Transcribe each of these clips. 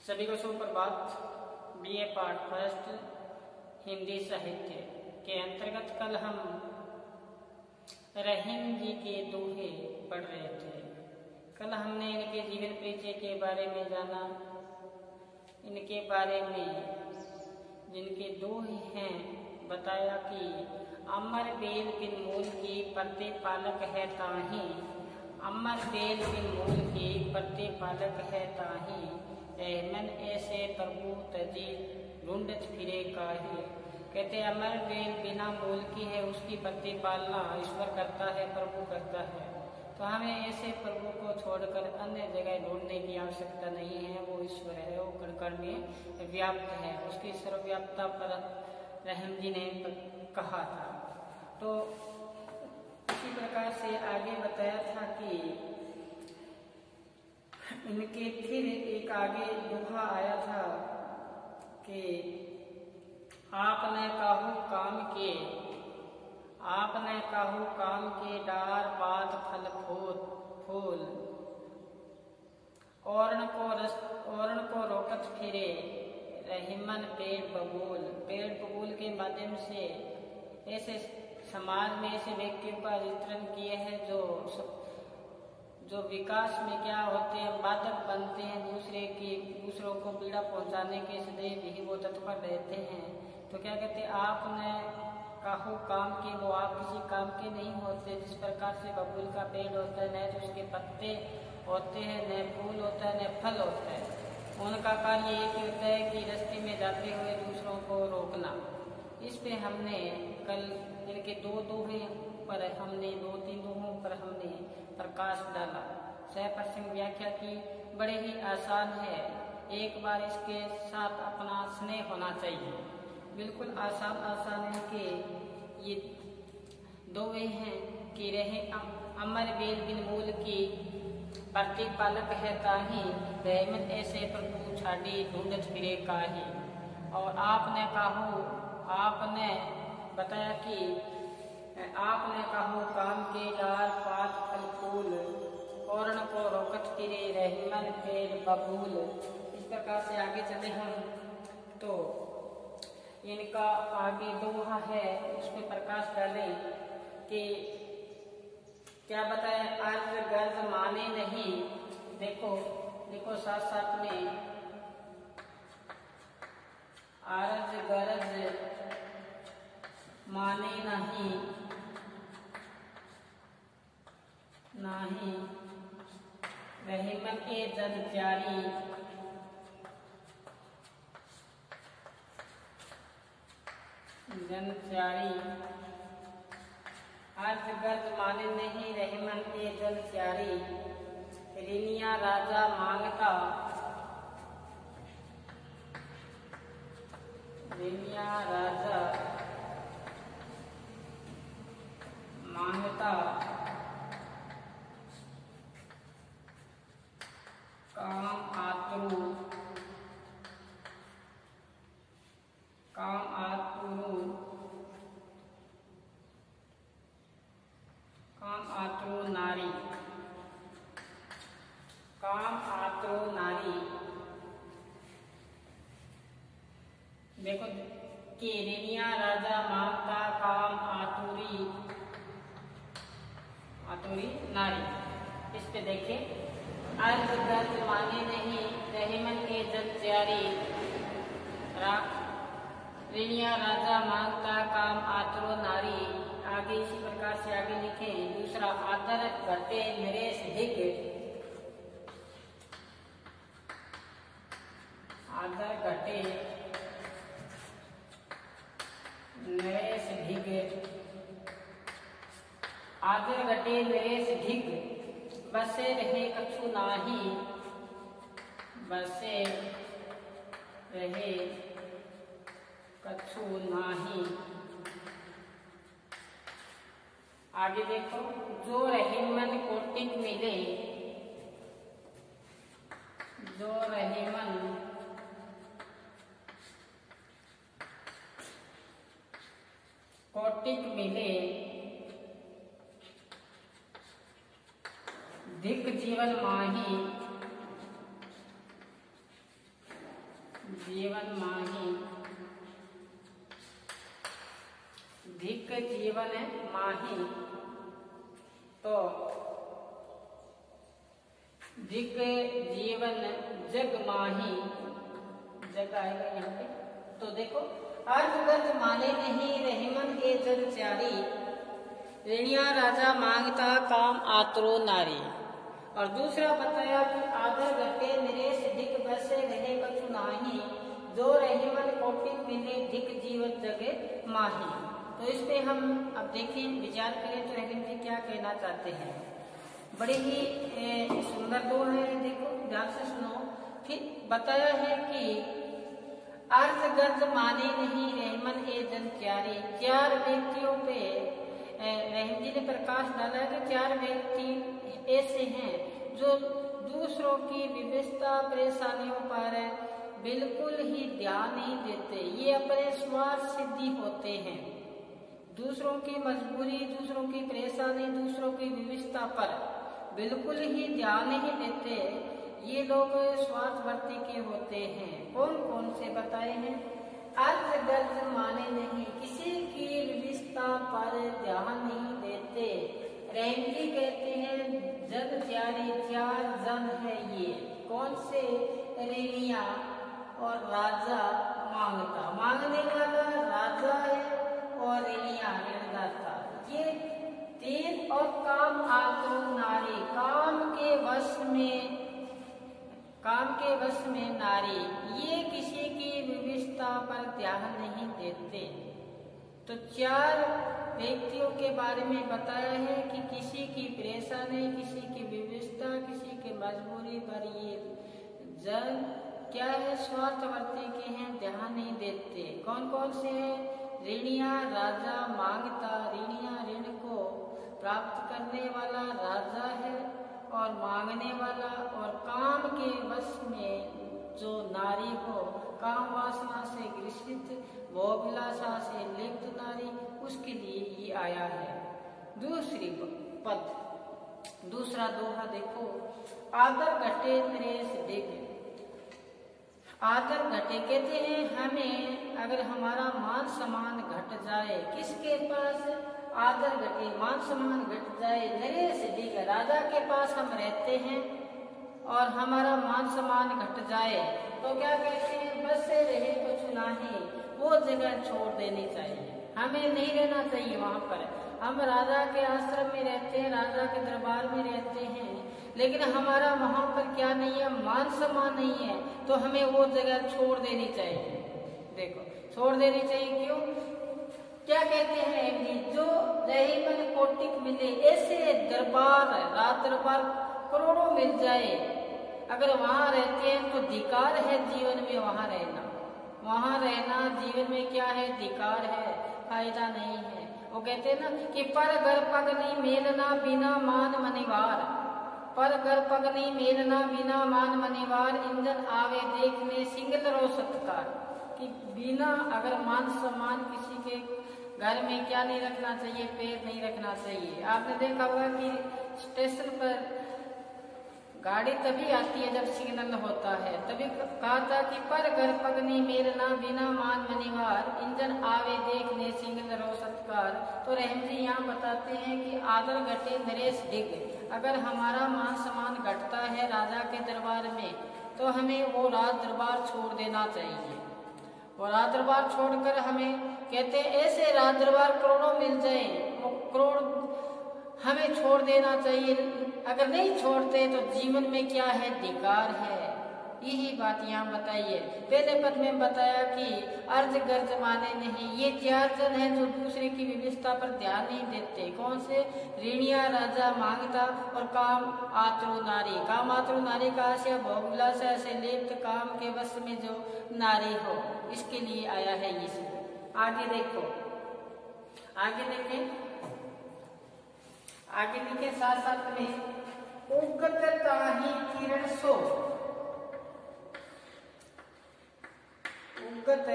सभी को सुप्रभात। बीए पार्ट फर्स्ट हिंदी साहित्य के अंतर्गत कल हम रहीम जी के दोहे पढ़ रहे थे। कल हमने इनके जीवन परिचय के बारे में जाना। इनके बारे में जिनके दोहे हैं बताया कि अमर बेल बिन मूल की परते पालक है ताही, अमर बेल बिन मूल की परते पालक है ताही, मन ऐसे प्रभु तजी ढूंढत फिरे काहे। कहते अमर बेल बिना मूल की है, उसकी पत्ती पालना ईश्वर करता है, प्रभु करता है। तो हमें ऐसे प्रभु को छोड़कर अन्य जगह ढूंढने की आवश्यकता नहीं है। वो ईश्वर है, वो कण कण में व्याप्त है। उसकी सर्वव्याप्तता पर रहीम जी ने कहा था। तो इसी प्रकार से आगे बताया था कि इनके फिर एक आगे दोहा आया था कि आपने काहू काम के, आपने काहू काम के डार पात फल फूल, औरण को रोकत फिरे रहीमन पेड़ बबूल के माध्यम से ऐसे समाज में ऐसे व्यक्तियों का चित्रण किए हैं जो विकास में क्या होते हैं, बाधक बनते हैं, दूसरों को पीड़ा पहुंचाने के सदैव ही वो तत्पर रहते हैं। तो क्या कहते हैं, आपने काहू काम के, वो आप किसी काम के नहीं होते। जिस प्रकार से बबूल का पेड़ होता है, न तो उसके पत्ते होते हैं, न फूल होता है, न फल होता है। उनका कार्य एक ही होता है कि रास्ते में जाते हुए दूसरों को रोकना। इस पे हमने कल इनके दो दोहे पर हमने 2-3 दोहों पर हमने प्रकाश डाला। सहप्रसंग व्याख्या की बड़े ही आसान है। एक बार इसके साथ अपना स्नेह होना चाहिए। बिल्कुल आसान है कि ये दोहे हैं कि रहे अमर बेल बिन मूल की परती पालक है ताही, रहमत ऐसे प्रभु छाड़ी ढूंढत फिरे काहे। और आपने बताया कि आपने काहू काम के डार पात फल फूल, औरण को रोकत फिरे रहीमन पेड़ बबूल। इस प्रकार से आगे चले हम तो इनका आगे दोहा है, उस पर प्रकाश डालें कि क्या बताया। अर्ज गर्ज माने नहीं, देखो साथ साथ में अर्ज गरज माने नहीं रहीमन के जन प्यारी, अर्ज गर्ज माने नहीं रहीमन के जन प्यारी, ऋणिया राजा मांगता, काम आतुरु नारी। देखो कि ऋणिया राजा मांगता, काम आतुरी नारी। इस पे देखे अर्ज गर्ज माने नहीं रहीमन के जन प्यारी, ऋणिया राजा मांगता काम आतुरो नारी। आगे इसी प्रकार से आगे लिखे दूसरा, आदर घटे नरेश धिग, आदर घटे नरेश धिग, बसे रहे कछु नाही। आगे देखो, जो रहीमन कोटिक मिले, धिक जीवन माही, जीवन माही, धिक जीवन माही, तो धिक जीवन जग माही, जग आएगा यहाँ पे। तो देखो अर्थ माने नहीं रहीमन ए जन चारी, ऋणिया राजा मांगता काम आतरो नारी। और दूसरा बताया कि आदर घटे नरेश धिक बसे रहे कछु नाही, जो रहीमन कोटिक मिले धिक जीवन जगे माही। तो इस पे हम अब देखें, विचार करें तो रहीम जी क्या कहना चाहते हैं। बड़े ही सुंदर दोहा है, देखो ध्यान से सुनो। फिर बताया है कि अर्थ गर्ज माने नहीं रहीमन ए जन चारी, चार व्यक्तियों पे रहीम जी ने प्रकाश डाला है कि चार व्यक्ति ऐसे हैं जो दूसरों की विविधता परेशानियों पर बिल्कुल ही ध्यान नहीं देते। ये अपने स्वार्थ सिद्धि होते हैं। दूसरों की मजबूरी, दूसरों की परेशानी, दूसरों की विविधता पर बिल्कुल ही ध्यान नहीं देते। ये लोग स्वार्थवर्ती के होते हैं। कौन कौन से बताए हैं? अर्थ गर्ज माने नहीं, किसी की विविधता पर ध्यान नहीं देते। रहीम जी कहते हैं जग चारी, चार जन है ये। कौन से? ऋणिया और राजा मांगता, मांगने वाला राजा है और ऋणिया ऋणदाता, ये तीन। और काम आतुर नारी, काम के वश में नारी, ये किसी की विविधता पर ध्यान नहीं देते। तो चार व्यक्तियों के बारे में बताया है कि किसी की परेशानी, किसी की विविधता, किसी की मजबूरी पर ये जन क्या है? स्वार्थवर्ती के हैं, ध्यान नहीं देते। कौन कौन से हैं? ऋणिया राजा मांगता, ऋणिया ऋण को प्राप्त करने वाला राजा है और मांगने वाला। और काम के वश में जो नारी हो, काम वासना से ग्रसित, भोगविलासा से लिप्त नारी, उसके लिए ये आया है। दूसरी पद, दूसरा दोहा देखो। आदर घटे नरेश धिक, आदर घटे कहते हैं हमें अगर हमारा मान सम्मान घट जाए, किसके पास? आदर घटे, मान सम्मान घट जाए नरेश धिक, राजा के पास हम रहते हैं और हमारा मान सम्मान घट जाए तो क्या कहते हैं? बस से रहे कुछ नाही, वो जगह छोड़ देनी चाहिए। हमें नहीं रहना चाहिए वहाँ पर। हम राजा के आश्रम में रहते हैं, राजा के दरबार में रहते हैं, लेकिन हमारा वहाँ पर क्या नहीं है? मान सम्मान नहीं है, तो हमें वो जगह छोड़ देनी चाहिए। देखो छोड़ देनी चाहिए, क्यों? क्या कहते हैं? जो रहीमन कोटिक मिले, ऐसे दरबार, राज दरबार करोड़ों मिल जाए, अगर वहाँ रहते हैं तो धिकार है जीवन में वहाँ रहना। वहाँ रहना जीवन में क्या है? धिकार है, फायदा नहीं है। वो कहते हैं ना कि पर घर पगनी मेलना बिना मान मनिवार, पर घर पगनी मेलना बिना मान मनिवार, इंजन आवे देखने सिंगल रो सत्कार। कि बिना अगर मान सम्मान किसी के घर में क्या नहीं रखना चाहिए? पैर नहीं रखना चाहिए। आपने देखा होगा कि स्टेशन पर गाड़ी तभी आती है जब सिग्नल होता है। तभी कहा था कि पर घर पगनी मेलना बिना मान मनिवार, इंजन आवे देखने सिंगल रो सत्कार। तो रहीम जी यहाँ बताते हैं कि आदर घटे नरेश धिक, अगर हमारा मान सम्मान घटता है राजा के दरबार में तो हमें वो राज दरबार छोड़ देना चाहिए। और राज दरबार छोड़कर हमें कहते हैं ऐसे राज दरबार करोड़ों मिल जाए, वो करोड़ हमें छोड़ देना चाहिए। अगर नहीं छोड़ते तो जीवन में क्या है? धिकार है। यही बात यहाँ बताइए। पहले पद में बताया कि अर्ज गर्ज माने नहीं, ये चार जन हैं जो दूसरे की विविधता पर ध्यान नहीं देते। कौन से? ऋणिया राजा मांगता और काम आतुर नारी। काम आतुर नारी का आशय भोगविलासा से लिप्त, काम के वश में जो नारी हो, इसके लिए आया है ये। आगे देखो, आगे देखें, आगे लिखे साथ साथ में उगत ताही किरण सो, उगत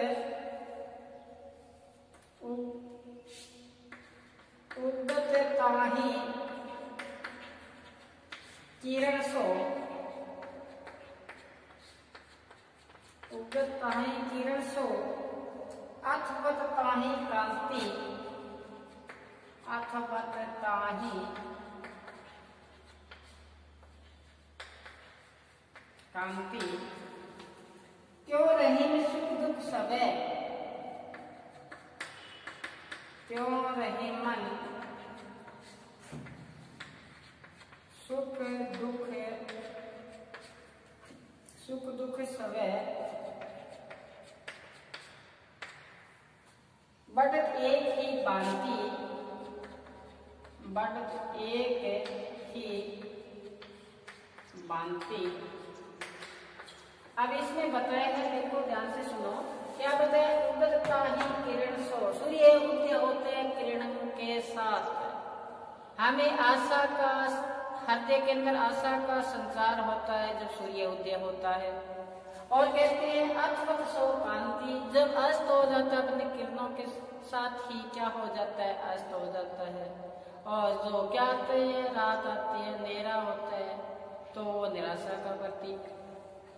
ताही किरण सो, उगत ताहि किरण सो अथवत ताहि कांति, अथवत ताहि कांति, क्यों रहीम सुख दुख सबे, क्यों रही मन सुख दुख सवे, बढ़त एक ही बांति, बढ़त एक ही बांति। अब इसमें बताया है, देखो ध्यान से सुनो, क्या बताया? उगता ही किरण सो, सूर्य उदय होते हैं किरणों के साथ। हमें आशा का, हृदय के अंदर आशा का संचार होता है जब सूर्य उदय होता है। और कहते हैं अथवत सो कांति, जब अस्त हो जाता है अपने किरणों के साथ ही क्या हो जाता है? अस्त हो जाता है। और जो क्या आते हैं? रात आती है, अंधेरा होता है, तो वो निराशा का प्रतीक।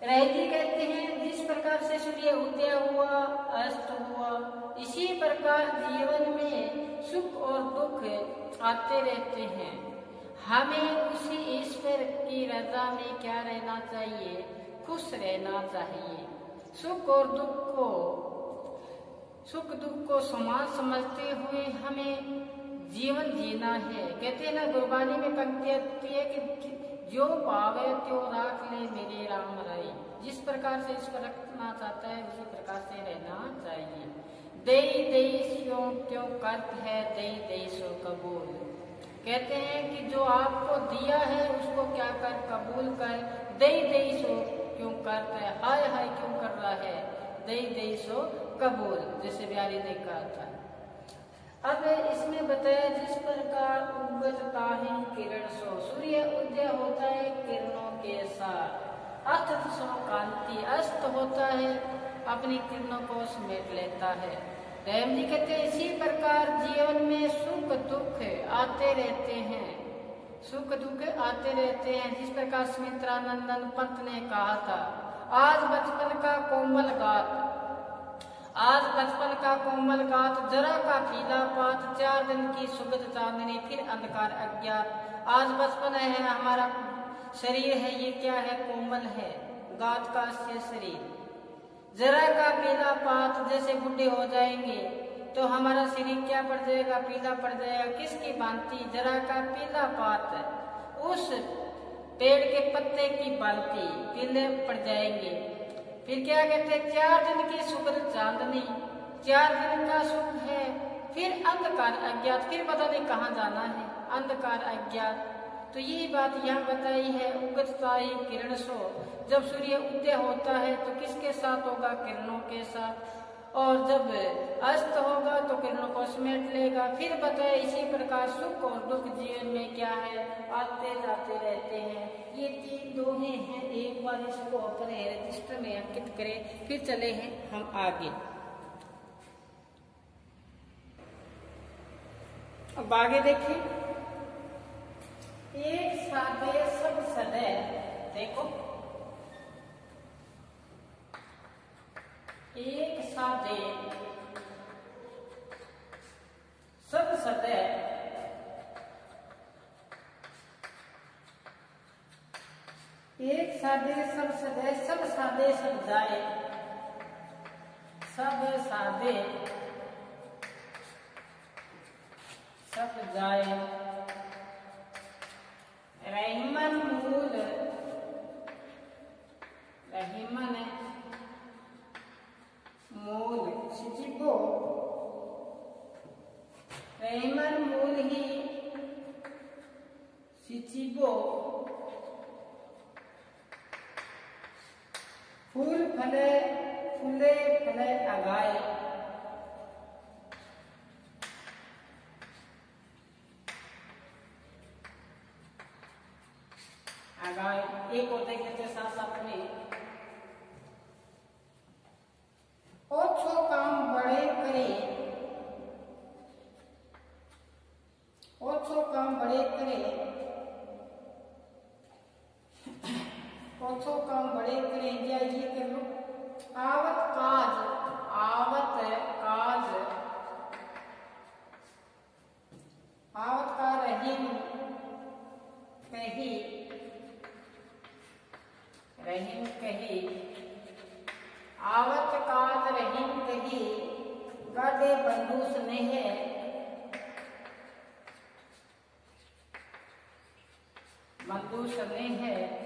रहती कहते हैं जिस प्रकार से सूर्य उदय हुआ, अस्त हुआ, इसी प्रकार जीवन में सुख और दुख आते रहते हैं। हमें उसी ईश्वर की रजा में क्या रहना चाहिए? खुश रहना चाहिए। सुख दुख को समान समझते हुए हमें जीवन जीना है। कहते हैं ना, गुरबानी में पंक्ति आती है कि जो पावे त्यो राख ले मेरे राम राय। जिस प्रकार से ईश्वर रखना चाहता है उसी प्रकार से रहना चाहिए। दई दई स्यों क्यों करत है, दई दई सो कबूल। कहते हैं कि जो आपको दिया है उसको क्या कर? कबूल कर। दई दई सो क्यों करता है, हाय हाय क्यों कर रहा है? दई दई सो कबूल, जैसे बिहारी ने कहा था। अब इसमें बताया जिस प्रकार उगत ताहि किरण सो, सूर्य उदय होता है किरणों के साथ। अथत सो कांति, अस्त होता है अपनी किरणों को समेट लेता है। रहम जी कहते हैं इसी प्रकार जीवन में सुख दुख आते रहते हैं, सुख दुख आते रहते हैं। जिस प्रकार सुमित्रानंदन पंत ने कहा था, आज बचपन का कोमल गात, आज बचपन का कोमल गात, जरा का पीला पात, 4 दिन की सुगध चांदनी, फिर अंधकार अज्ञात। आज बचपन है, हमारा शरीर है, ये क्या है? कोमल है, गात का से शरीर। जरा का पीला पात, जैसे बुढ़े हो जाएंगे तो हमारा शरीर क्या पड़ जाएगा? पीला पड़ जाएगा। किसकी भांति? जरा का पीला पात, उस पेड़ के पत्ते की भांति पीले पड़ जाएंगे। फिर क्या कहते हैं? 4 दिन की सुगध चांदनी, 4 दिन का सुख है, फिर अंधकार अज्ञात, फिर पता नहीं कहाँ जाना है, अंधकार अज्ञात। तो यही बात यहाँ बताई है, उगत ताहि किरण सो। जब सूर्य उदय होता है तो किसके साथ होगा? किरणों के साथ। और जब अस्त होगा तो किरणों को समेट लेगा। फिर बताया इसी प्रकार सुख और दुख जीवन में क्या है? आते जाते रहते हैं। ये 3 दोहे हैं, एक बार इसको अपने रजिस्टर में अंकित करें। फिर चले हैं हम आगे। अब आगे देखिए, एक सादे सब सदै, देखो एक सादे सब सदै, एक सादे सब सदै, सब सादे सब जाए, सब सादे सब जाए। रहीमन मूल, रहीमन मूल सिचिबो, रहीमन मूल ही सिचिबो, फूल फले फूले फले अगाए। एक होते कहते साथ साथ में, ओछो काम बड़े करे, ओछो काम बड़े करे, ओछो काम बड़े करे, या ये कर लो, आवत काज, आवत काज, आवत का रहीम कही, रहीम कही, आवत काज रहीम कही, गाडे बंधु स्नेह, बंधु स्नेह,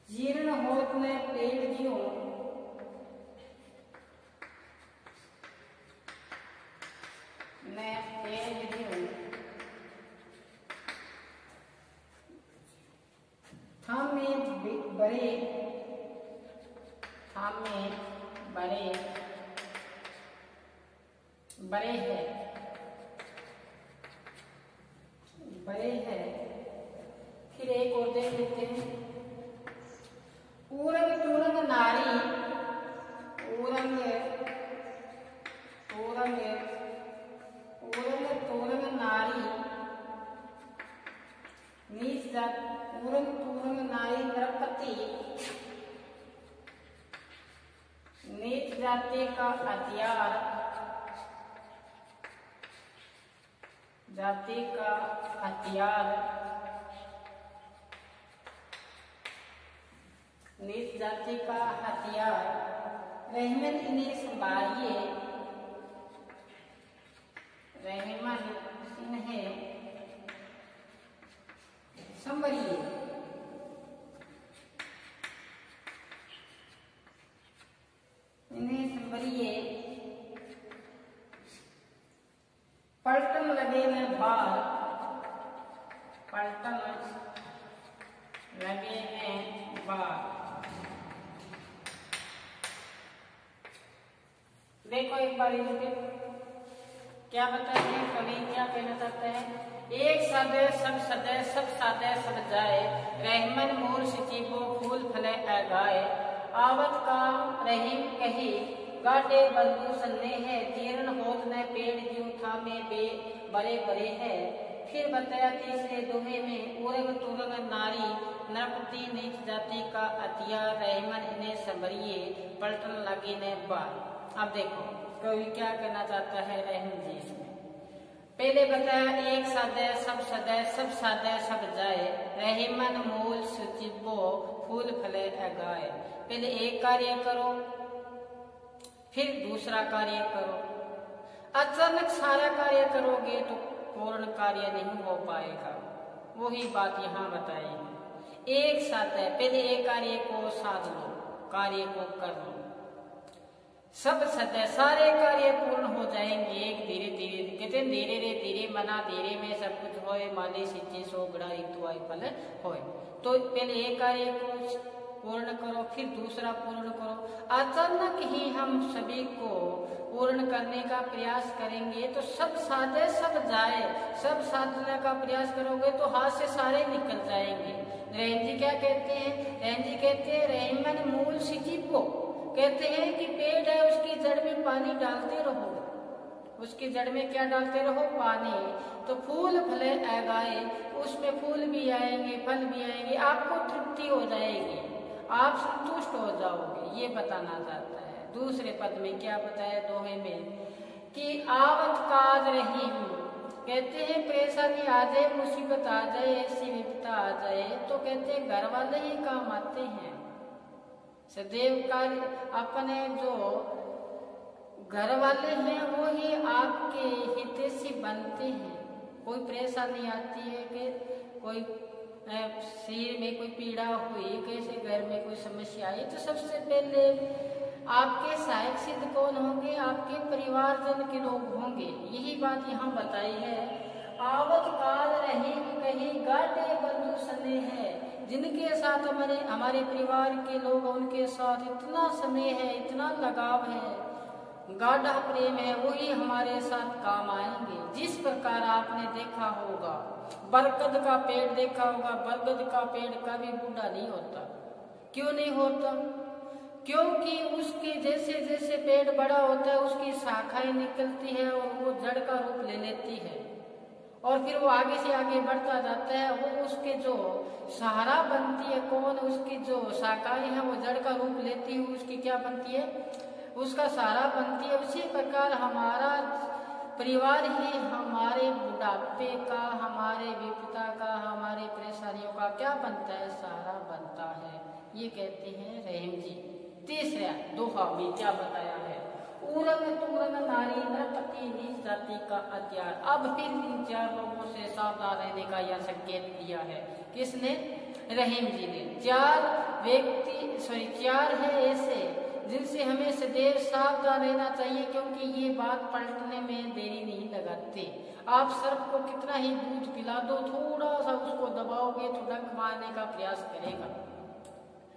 जीर्ण होत न पेड़ ज्यों, न पेड़ ज्यों, थामे बड़े, थामे बड़े, बड़े है, बड़े है। फिर एक और देख लेते हैं, ऊरंग तुरंग नारी, ऊरंग ऊरंग ऊरंग तुरंग नारी, नीच जात, ऊरंग तुरंग नारी नरपति, नीच जाति का हथियार, जाति का हथियार, नीच जाति का हथियार, रहमन इन्हें संभालिए, रहमन इन्हें संभलिए, इन्हें संभलिए, पलटन लगे न बार, पलटन लगे न बार। देखो एक बार क्या बताते हैं कवि, क्या कहना चाहता है, एक सादे सब सदे, सब सादे सब जाए, रहमन मूल सिचिबो फूल फले गाए, आवत का रहीम कही, गाटे बंधु सन्ने है, जीर्ण होत न पेड़ ज्यों थामे बे बड़े बड़े है। फिर बताया तीसरे दोहे में, उरग तुरग नारी नरपति नीच जाति का हथियार, रहमन इन्हें संभरिए, पलटन लगी ने बार। अब देखो कवि क्या कहना चाहता है रहम जी इसमें। पहले बताया एक सादे सब सदे, सब सादे सब जाए, रहमन मूल सुचिबो फूल फले गाए। पहले एक कार्य करो फिर दूसरा कार्य करो, अचानक सारा कार्य करोगे तो पूर्ण कार्य नहीं हो पाएगा। वही बात यहाँ बताई, एक साथ है, पहले एक कार्य को साध लो, कार्य को कर लो, सब सत्य सारे कार्य पूर्ण हो जाएंगे। एक धीरे धीरे कहते हैं धीरे रे धीरे मना धीरे में सब कुछ होए, माली सिद्धि सो बड़ा ऋतु आई फल होए। तो पहले एक कार्य को पूर्ण करो फिर दूसरा पूर्ण करो। अचानक ही हम सभी को पूर्ण करने का प्रयास करेंगे तो सब साधे सब जाए, सब साधने का प्रयास करोगे तो हाथ से सारे निकल जाएंगे। रहन जी क्या कहते हैं, रहन जी कहते हैं रहमन मूल सिचिपो, कहते हैं कि पेड़ है उसकी जड़ में पानी डालते रहो, उसकी जड़ में क्या डालते रहो, पानी, तो फूल फले आएगाए, उसमें फूल भी आएंगे फल भी आएंगे, आपको तृप्ति हो जाएगी, आप संतुष्ट हो जाओगे, ये बताना चाहता है। दूसरे पद में क्या बताया दोहे में कि आवत काज रहीम, कहते हैं परेशानी आ जाए, मुसीबत आ जाए, ऐसी विपदा आ जाए तो कहते हैं घर वाले ही काम आते हैं। सदैव कार्य अपने जो घर वाले हैं वो ही आपके हितैषी बनते हैं। कोई परेशानी आती है कि कोई शरीर में कोई पीड़ा हुई, कैसे घर में कोई समस्या आई, तो सबसे पहले आपके सहायक सिद्ध कौन होंगे, आपके परिवारजन के लोग होंगे। यही बात यहाँ बताई है। आवत काल रहीम कही गाटे बंधु सने है, जिनके साथ हमारे परिवार के लोग, उनके साथ इतना समय है, इतना लगाव है, गाढ़ा प्रेम है, वही हमारे साथ काम आएंगे। जिस प्रकार आपने देखा होगा बरगद का पेड़ देखा होगा, बरगद का पेड़ कभी बूढ़ा नहीं होता। क्यों नहीं होता? क्योंकि उसके जैसे जैसे पेड़ बड़ा होता है उसकी शाखाएं निकलती है और वो जड़ का रूप ले लेती है, और फिर वो आगे से आगे बढ़ता जाता है। वो उसके जो सहारा बनती है कौन, उसकी जो शाखाएं है वो जड़ का रूप लेती है, उसकी क्या बनती है, उसका सहारा बनती है। उसी प्रकार हमारा परिवार ही हमारे बुढ़ापे का, हमारे विपदा का, हमारे परेशानियों का क्या बनता है, सहारा बनता है। ये कहते हैं रहीम जी। तीसरा दोहा में क्या बताया है, उरंग तुरंग नारी नरपति नीच जाति का हथियार। अब फिर इन चार लोगों से सावधान रहने का यह संकेत दिया है। किसने, रहीम जी ने। चार है ऐसे जिनसे हमें सदैव सावधान रहना चाहिए, क्योंकि ये बात पलटने में देरी नहीं लगाते। आप सर्प को कितना ही दूध पिला दो, थोड़ा सा उसको दबाओगे तो डंक मारने का प्रयास करेगा।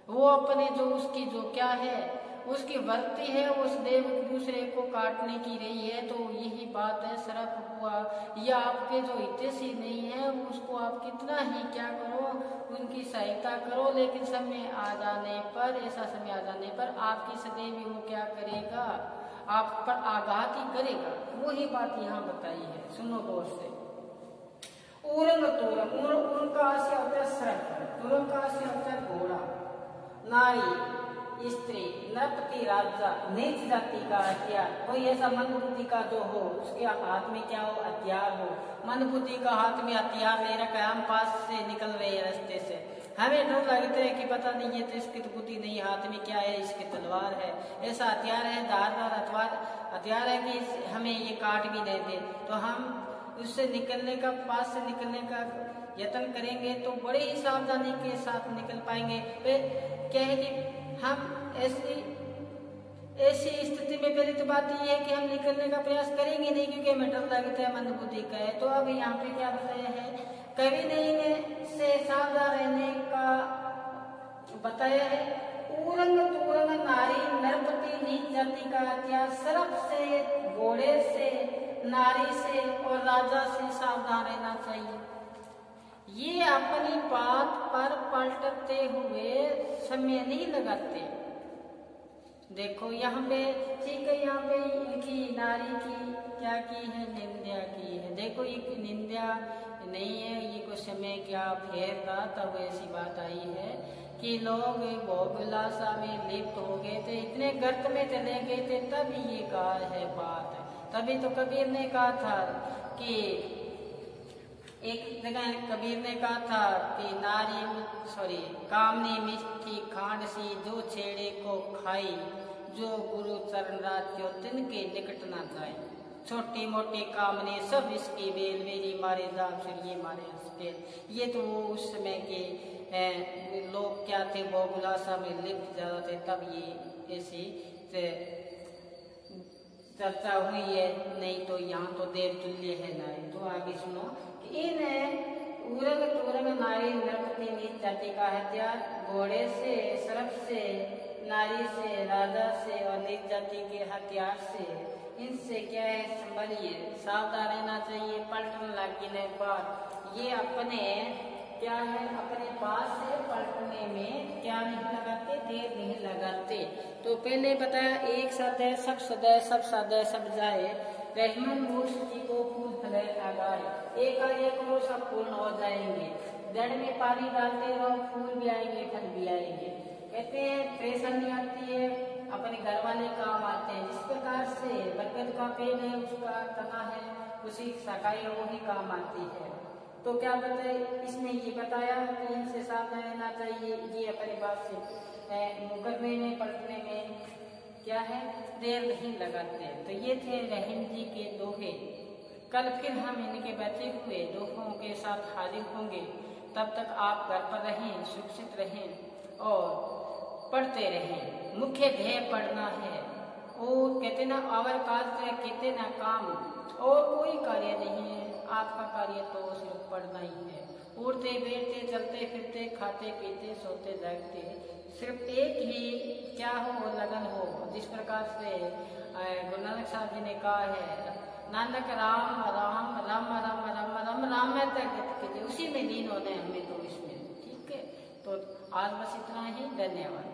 वो अपने जो उसकी जो क्या है, उसकी वृत्ति है, उस देव दूसरे को काटने की रही है। तो यही बात है, सर्प हुआ या आपके जो हितैषी नहीं है, उसको आप कितना ही क्या करो, उनकी सहायता करो, लेकिन समय आ जाने पर, ऐसा समय आ जाने पर आपकी सदैव वो क्या करेगा, आप पर आघात ही करेगा। वही बात यहाँ बताई है, सुनो गौर से। उरंग तुरंग, उनका आशय होता है सर्प, तुरंग का आशय होता है घोड़ा, नारी स्त्री, नरपति राजा, नीच जाति का हथियार। कोई ऐसा मंदबुद्धि का जो हो, उसके हाथ में क्या हो, हथियार हो। मंदबुद्धि का हाथ में हथियार ले रखा है, हम पास से निकल रहे हैं रास्ते से, हमें डर लगता है कि पता नहीं ये तो इसकी तो बुद्धि नहीं, हाथ में क्या है, इसकी तलवार है, ऐसा हथियार है, धारदार हथियार है कि हमें ये काट भी दे दे, तो हम उससे निकलने का, पास से निकलने का यत्न करेंगे तो बड़े ही सावधानी के साथ निकल पाएंगे। क्या है कि हम ऐसी स्थिति में पहली तो बात ये है कि हम निकलने का प्रयास करेंगे नहीं, क्योंकि हमें डर लगता है, मंदबुद्धि का है। तो अब यहाँ पे क्या बताया है, कवि ने इन्हें से सावधान रहने का बताया है। उरंग तुरंग नारी नरपति नीच जाति का हथियार, सर्प से, घोड़े से, नारी से और राजा से सावधान रहना चाहिए। ये अपनी बात पर पलटते हुए समय नहीं लगाते। देखो यहाँ पे ठीक है, यहाँ पे इनकी नारी की क्या की है, निंदा की है। देखो ये निंदा नहीं है, ये कुछ समय क्या फेर रहा तब ऐसी बात आई है कि लोग भोग विलासा में लिप्त हो गए थे, इतने गर्त में चले गए थे, तभी ये कहा है बात। तभी तो कबीर ने कहा था कि एक जगह कबीर ने कहा था कि कामनी मिष्ठी खांड सी, जो छेड़े को खाई, जो गुरु चरण राज क्यों तिनके निकट ना जाए। छोटी मोटी कामनी सब इसकी बेल, मेरी मारे दाम फिर ये मारे हंसपेल। ये तो वो उस समय के लोग क्या थे, भोगुलासा में लिप्त ज्यादा थे, तब ये ऐसी चर्चा हुई है, नहीं तो यहाँ तो देव तुल्य है नारी। तो आगे सुनो, इन उरंग तुरंग नारी नरपति नीच जाति का हथियार, घोड़े से, सर्प से, नारी से, राजा से और नीच जाति के हथियार से, इनसे क्या है, संभलिए, सावधान रहना चाहिए। पलटन लगने पर ये अपने क्या है, अपने पास से पलटने में क्या नहीं लगाते, देर नहीं लगाते। तो पहले बताया एक सदै सब सदै सब सदै सब जाए, रहमन मूर्ख जी को फूल फले लगाए। एक करो सब पूर्ण हो जाएंगे, जड़ में पानी डालते रहो, फूल भी आएंगे, फल भी आएंगे। कहते हैं परेशानी आती है, अपने घर वाले काम आते हैं। जिस प्रकार से बरगद का पेड़ है, उसका तना है, उसी शाखाएं वही काम आती है। तो क्या बताए, इसने ये बताया कि इनसे सावधान रहना चाहिए। ये अपने बात से मुकदमे में पलटने में क्या है, देर नहीं लगाते। तो ये थे रहीम जी के दोहे। कल फिर हम इनके बचे हुए दोहों के साथ हाजिर होंगे। तब तक आप घर पर रहें, सुरक्षित रहें और पढ़ते रहें। मुख्य ध्येय पढ़ना है। और कहते ना आवर कार्य कहते ना काम, और कोई कार्य नहीं है। आपका कार्य तो सिर्फ पढ़ना ही है। उड़ते बैठते चलते फिरते खाते पीते सोते जागते, सिर्फ एक ही क्या हो, लगन हो। जिस प्रकार से गुरु नानक साहब जी ने कहा है, नानक राम राम राम राम राम राम राम तक, उसी में लीन होना है हमें। तो इसमें ठीक है। तो आज बस इतना ही, धन्यवाद।